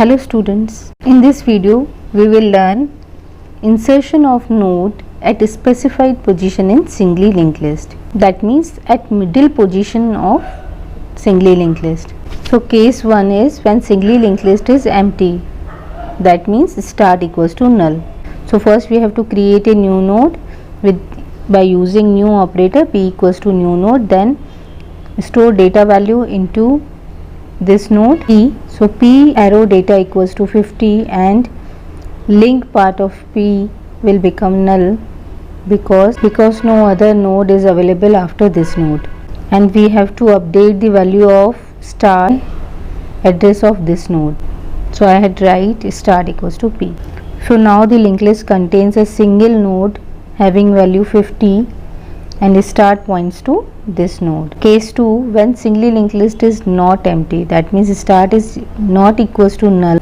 Hello students, in this video we will learn insertion of node at a specified position in singly linked list, that means at middle position of singly linked list. So case 1 is when singly linked list is empty, that means start equals to null. So first we have to create a new node by using new operator p equals to new node, then store data value into this node p. So p arrow data equals to 50 and link part of p will become null because no other node is available after this node, and we have to update the value of start address of this node. So I had write start equals to p. So now the linked list contains a single node having value 50 and start points to this node. Case 2, when singly linked list is not empty, that means start is not equals to null.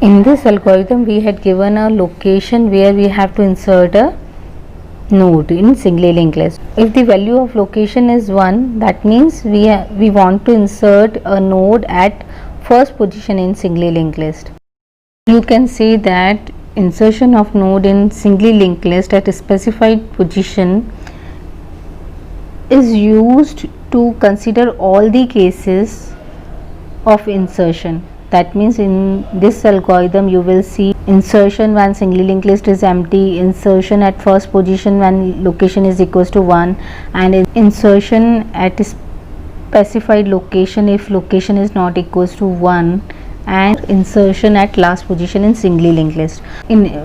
In this algorithm we had given a location where we have to insert a node in singly linked list. If the value of location is 1, that means we want to insert a node at first position in singly linked list. You can say that insertion of node in singly linked list at a specified position is used to consider all the cases of insertion. That means in this algorithm you will see insertion when singly linked list is empty, insertion at first position when location is equals to 1, and insertion at a specified location if location is not equals to 1, and insertion at last position in singly linked list.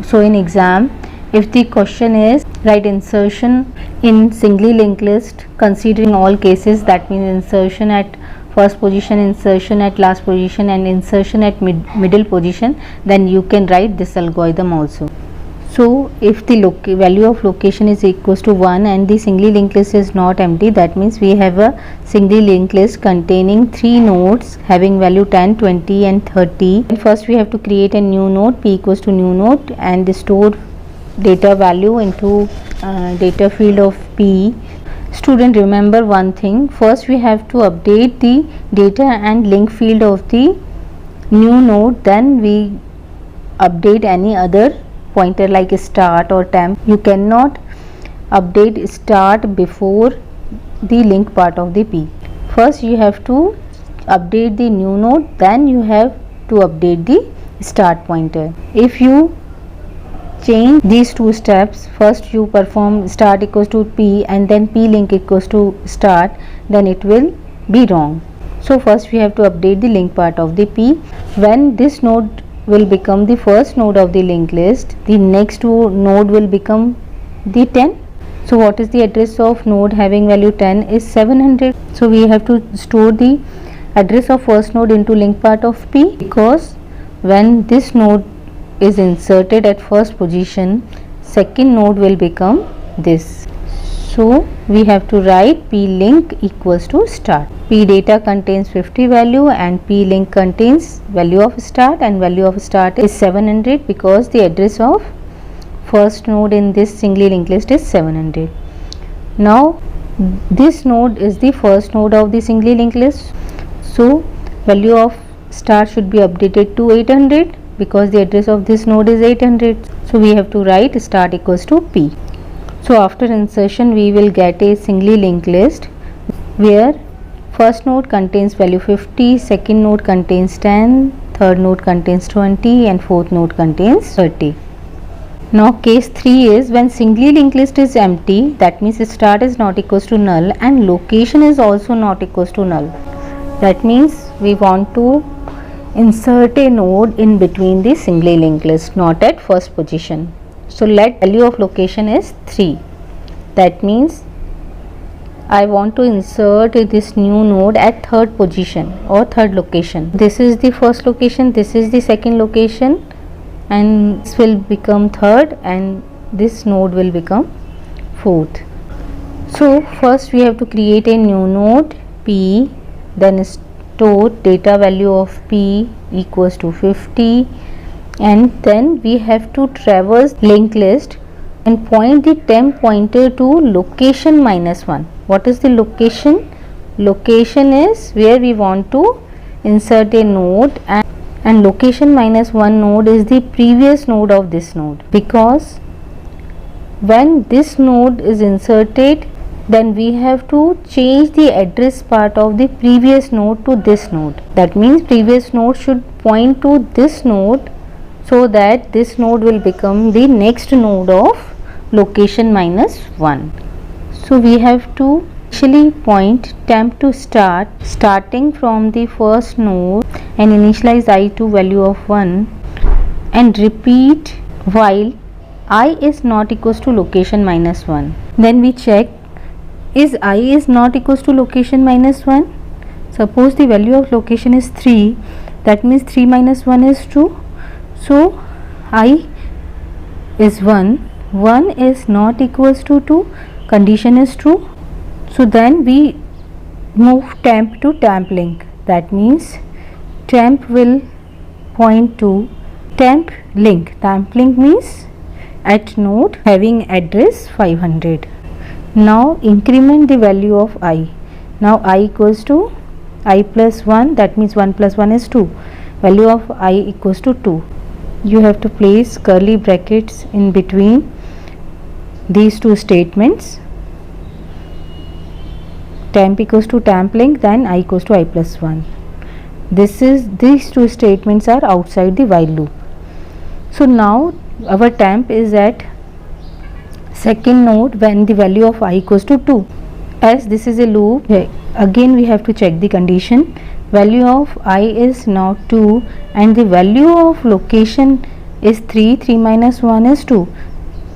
So in exam, if the question is write insertion in singly linked list considering all cases, that means insertion at first position, insertion at last position, and insertion at middle position, then you can write this algorithm also. So if the value of location is equals to 1 and the singly linked list is not empty, that means we have a singly linked list containing 3 nodes having value 10, 20 and 30. And first we have to create a new node, p equals to new node, and store data value into data field of p. Student, remember one thing, first we have to update the data and link field of the new node, then we update any other pointer like start or temp. You cannot update start before the link part of the p. First you have to update the new node, then you have to update the start pointer. If you change these two steps, first you perform start equals to p and then p link equals to start, then it will be wrong. So first we have to update the link part of the p. When this node will become the first node of the linked list, the next node will become the 10. So what is the address of node having value 10 is 700. So we have to store the address of first node into link part of p, because when this node is inserted at first position, second node will become this. So we have to write p link equals to start. P data contains 50 value and p link contains value of start, and value of start is 700 because the address of first node in this singly linked list is 700. Now this node is the first node of the singly linked list, so value of start should be updated to 800 because the address of this node is 800. So we have to write start equals to p. So after insertion we will get a singly linked list where first node contains value 50, second node contains 10, third node contains 20 and fourth node contains 30. Now case 3 is when singly linked list is empty, that means start is not equals to null and location is also not equals to null. That means we want to insert a node in between the singly linked list, not at first position. So let value of location is 3. That means I want to insert this new node at third position or third location. This is the first location, this is the second location, and this will become third and this node will become fourth. So first we have to create a new node p, then store data value of p equals to 50, and then we have to traverse linked list and point the temp pointer to location -1. What is the location? Location is where we want to insert a node, and and location minus 1 node is the previous node of this node, because when this node is inserted, then we have to change the address part of the previous node to this node. That means previous node should point to this node, so that this node will become the next node of location minus 1. So we have to initially point temp to start, starting from the first node, and initialize I to value of 1 and repeat while I is not equals to location minus 1. Then we check, is I is not equals to location minus 1? Suppose the value of location is 3, that means 3 minus 1 is 2. So I is 1, 1 is not equals to 2, condition is true. So then we move temp to temp link, that means temp will point to temp link. Temp link means at node having address 500. Now increment the value of I. Now I equals to I plus 1, that means 1 plus 1 is 2. Value of I equals to 2. You have to place curly brackets in between these two statements. Temp equals to temp link, then I equals to I plus 1. These two statements are outside the while loop. So now our temp is at second node when the value of I equals to 2. As this is a loop, again we have to check the condition. Value of I is now 2 and the value of location is 3. 3 minus 1 is 2.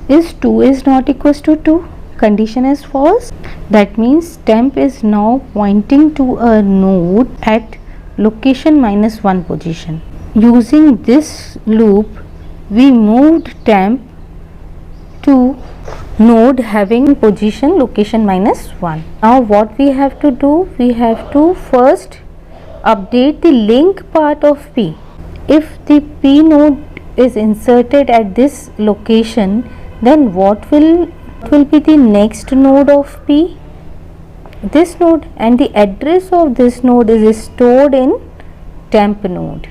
Is 2 is not equals to 2? Condition is false. That means temp is now pointing to a node at location minus 1 position. Using this loop, we moved temp to node having position location minus 1. Now what we have to do? We have to first update the link part of P. If the P node is inserted at this location, then what will be the next node of P? This node, and the address of this node is stored in temp node.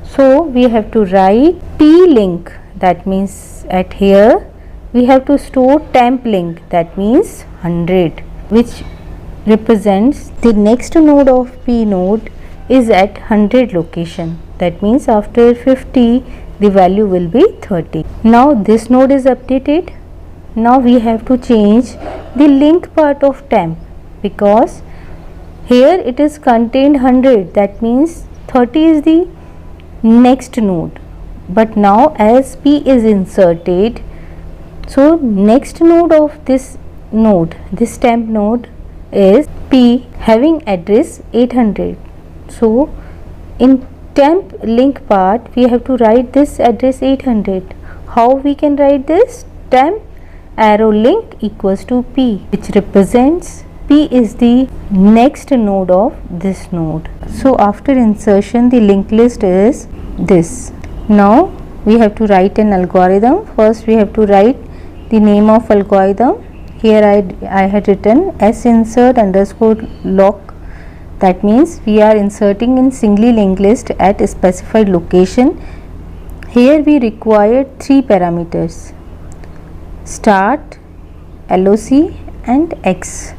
So we have to write P link, that means at here we have to store temp link, that means 100, which represents the next node of P node is at 100 location. That means after 50 the value will be 30. Now this node is updated. Now we have to change the link part of temp, because here it is contained 100, that means 30 is the next node. But now as P is inserted, so next node of this node, this temp node, is P having address 800. So in temp link part we have to write this address 800. How we can write this? Temp arrow link equals to P, which represents P is the next node of this node. So after insertion the linked list is this. Now we have to write an algorithm. First we have to write the name of algorithm. Here I had written sinsert underscore lock. That means we are inserting in singly linked list at a specified location. Here we require 3 parameters: start, LOC and X,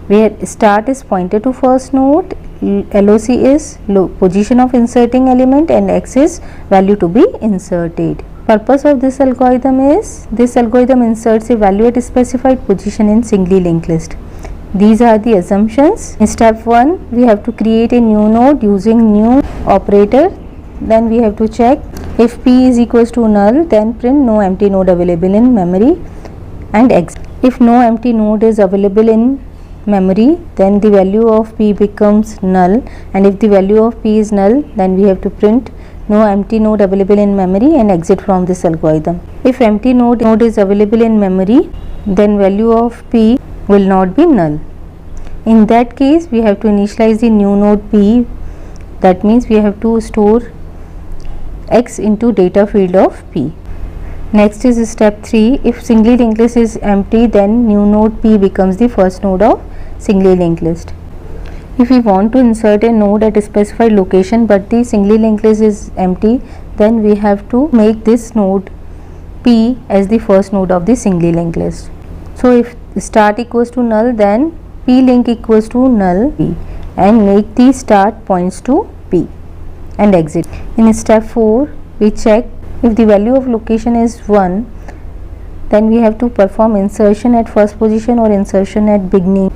where start is pointer to first node, LOC is position of inserting element, and X is value to be inserted. Purpose of this algorithm is, this algorithm inserts a value at a specified position in singly linked list. These are the assumptions. In step 1 we have to create a new node using new operator. Then we have to check if P is equals to null, then print no empty node available in memory and X. If no empty node is available in memory, then the value of P becomes null, and if the value of P is null, then we have to print no empty node available in memory and exit from this algorithm. If empty node is available in memory, then value of P will not be null. In that case we have to initialize the new node P. That means we have to store X into data field of P. Next is step 3. If singly linked list is empty, then new node P becomes the first node of singly linked list. If we want to insert a node at a specified location but the singly linked list is empty, then we have to make this node P as the first node of the singly linked list. So if start equals to null, then P link equals to null P, and make the start points to P and exit. In step 4, we check if the value of location is 1, then we have to perform insertion at first position or insertion at beginning.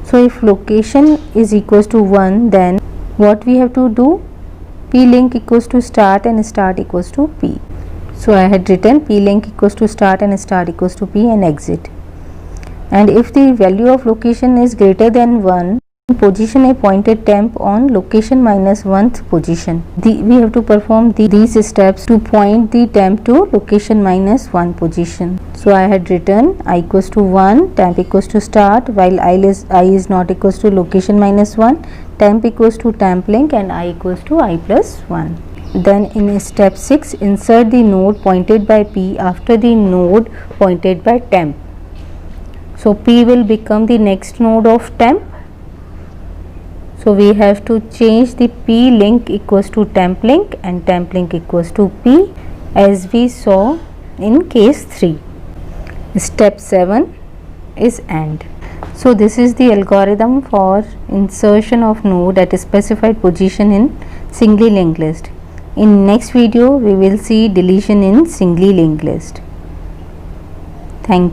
So if location is equals to 1, then what we have to do? P link equals to start and start equals to P. So I had written P link equals to start and start equals to P and exit. And if the value of location is greater than 1, position a pointed temp on location minus 1th position. We have to perform these steps to point the temp to location minus 1 position. So I had written I equals to 1, temp equals to start, while I is not equals to location minus 1, temp equals to temp link, and I equals to I plus 1. Then in step 6, insert the node pointed by P after the node pointed by temp. So P will become the next node of temp. So we have to change the P link equals to temp link and temp link equals to P, as we saw in case 3. Step 7 is AND. So this is the algorithm for insertion of node at a specified position in singly linked list. In next video we will see deletion in singly linked list. Thank you.